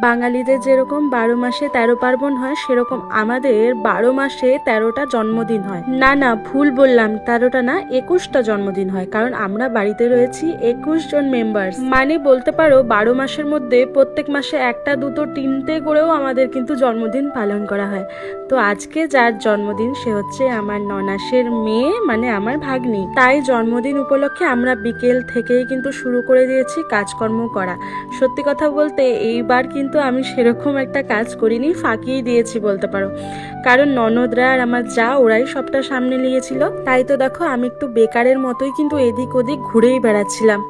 বাঙালিদের যেরকম 12 মাসে 13 পার্বণ হয়, সেরকম আমাদের 12 মাসে 13টা জন্মদিন হয়। না না, ভুল বললাম, 13টা না, 21টা জন্মদিন হয়, কারণ আমরা বাড়িতে রয়েছি 21 জন মেম্বার্স। মানে বলতে পারো 12 মাসের মধ্যে প্রত্যেক মাসে একটা দুটো তিনটে করেও আমাদের কিন্তু জন্মদিন পালন করা হয়। তো আজকে যার জন্মদিন সে হচ্ছে আমার ননাসের মেয়ে, মানে আমার ভাগ্নি। তাই জন্মদিন উপলক্ষে আমরা বিকেল থেকেই কিন্তু শুরু করে দিয়েছি কাজকর্ম করা। সত্যি কথা বলতে এইবার কিন্তু আমি সেরকম একটা কাজ করিনি, ফাঁকিই দিয়েছি বলতে পারো, কারণ ননদরা আর আমার যা ওরাই সবটা সামনে নিয়েছিল। তাই তো দেখো আমি একটু বেকারের মতোই কিন্তু এদিক ওদিক ঘুরেই বেড়াচ্ছিলাম।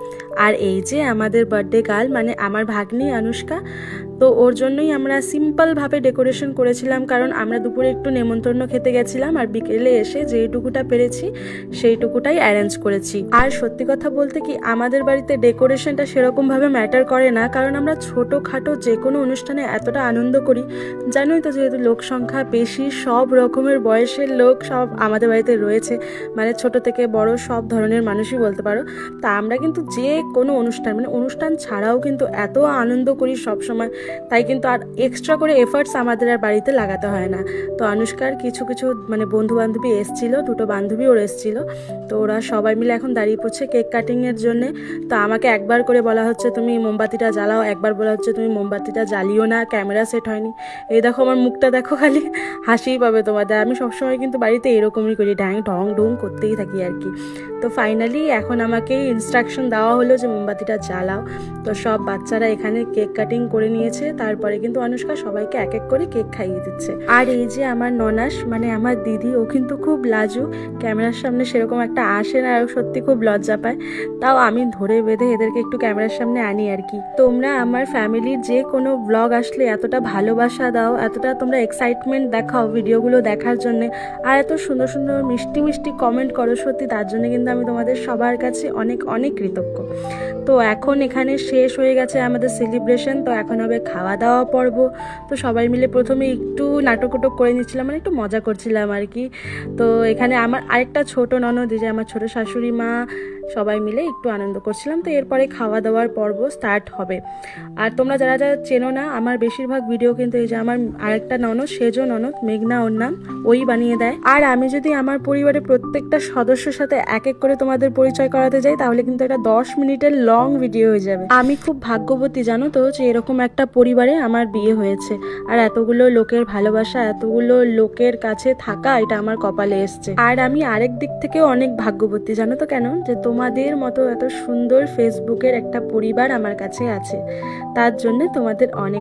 আর এই যে আমাদের বার্থডে গার্ল, মানে আমার ভাগ্নি আনুষ্কা, তো ওর জন্যই আমরা সিম্পলভাবে ডেকোরেশন করেছিলাম, কারণ আমরা দুপুরে একটু নেমন্তন্ন খেতে গেছিলাম আর বিকেলে এসে যেইটুকুটা পেরেছি সেইটুকুটাই অ্যারেঞ্জ করেছি। আর সত্যি কথা বলতে কি, আমাদের বাড়িতে ডেকোরেশনটা সেরকমভাবে ম্যাটার করে না, কারণ আমরা ছোটোখাটো যে কোনো অনুষ্ঠানে এতটা আনন্দ করি। জানোই তো, যেহেতু লোক সংখ্যা বেশি, সব রকমের বয়সের লোক সব আমাদের বাড়িতে রয়েছে, মানে ছোট থেকে বড় সব ধরনের মানুষই বলতে পারো। তা আমরা কিন্তু যে কোনো অনুষ্ঠান, মানে অনুষ্ঠান ছাড়াও কিন্তু এত আনন্দ করি সব সময়, তাই কিন্তু আর এক্সট্রা করে এফার্টস আমাদের আর বাড়িতে লাগাতে হয় না। তো আনুষ্কার কিছু কিছু মানে বন্ধু বান্ধবী এসেছিলো, দুটো বান্ধবী ওর এসেছিলো, তো ওরা সবাই মিলে এখন দাঁড়িয়ে পড়ছে কেক কাটিংয়ের জন্যে। তো আমাকে একবার করে বলা হচ্ছে তুমি মোমবাতিটা জ্বালাও, একবার বলা হচ্ছে তুমি মোমবাতিটা জ্বালিও না, ক্যামেরা সেট হয়নি। এই দেখো আমার মুখটা দেখো, খালি হাসিই পাবে তোমাদের। আমি সবসময় কিন্তু বাড়িতে এরকমই করি, ড্যাং ঢং ঢুং করতেই থাকি আর কি। তো ফাইনালি এখন আমাকে ইনস্ট্রাকশন দেওয়া হলো যে মোমবাতিটা জ্বালাও। তো সব বাচ্চারা এখানে কেক কাটিং করে নিয়েছে, তারপরে কিন্তু আনুষ্কা সবাইকে এক এক করে কেক খাইয়ে দিচ্ছে। আর এই যে আমার ননাস, মানে আমার দিদি, ও কিন্তু খুব লাজুক, ক্যামেরার সামনে সেরকম একটা আসে না, আর সত্যি খুব লজ্জা পায়। তাও আমি ধরে বেঁধে এদেরকে একটু ক্যামেরার সামনে আনি আর কি। তোমরা আমার ফ্যামিলির যে কোনো ব্লগ আসলে এতটা ভালোবাসা দাও, এতটা তোমরা এক্সাইটমেন্ট দেখাও ভিডিওগুলো দেখার জন্য, আর এত সুন্দর সুন্দর মিষ্টি মিষ্টি কমেন্ট করো, সত্যি তার জন্য কিন্তু আমি তোমাদের সবার কাছে অনেক অনেক কৃতজ্ঞ। তো এখন এখানে শেষ হয়ে গেছে আমাদের সেলিব্রেশন, তো এখন হবে খাওয়া দাওয়া পর্ব। তো সবাই মিলে প্রথমে একটু নাটক করে নিচ্ছিলাম, মানে একটু মজা করছিলাম আর কি। তো এখানে আমার আরেকটা ছোট ননদ, যে আমার ছোট শাশুড়ি মা, সবাই মিলে একটু আনন্দ করছিলাম। তো এরপরে খাওয়া দাওয়ার পর্ব স্টার্ট হবে। আর তোমরা যারা যারা চেনো না, আমার বেশিরভাগ ভিডিও কিন্তু এই যে আমার আরেকটা ননদ, সেজো ননদ, মেঘনা ওর নাম, ওই বানিয়ে দেয়। আর আমি যদি আমার পরিবারের প্রত্যেকটা সদস্যের সাথে এক এক করে তোমাদের পরিচয় করাতে যাই, তাহলে কিন্তু এটা 10 মিনিটের লং ভিডিও হয়ে যাবে। আমি খুব ভাগ্যবতী জানো তো, যে এরকম একটা পরিবারে আমার বিয়ে হয়েছে, আর এতগুলো লোকের ভালোবাসা, এতগুলো লোকের কাছে থাকা, এটা আমার কপালে এসছে। আর আমি আরেক দিক থেকেও অনেক ভাগ্যবতী জানো তো কেন, যে তোমাদের মতো এত সুন্দর ফেসবুকের একটা পরিবার আমার কাছে আছে, তার জন্য তোমাদের অনেক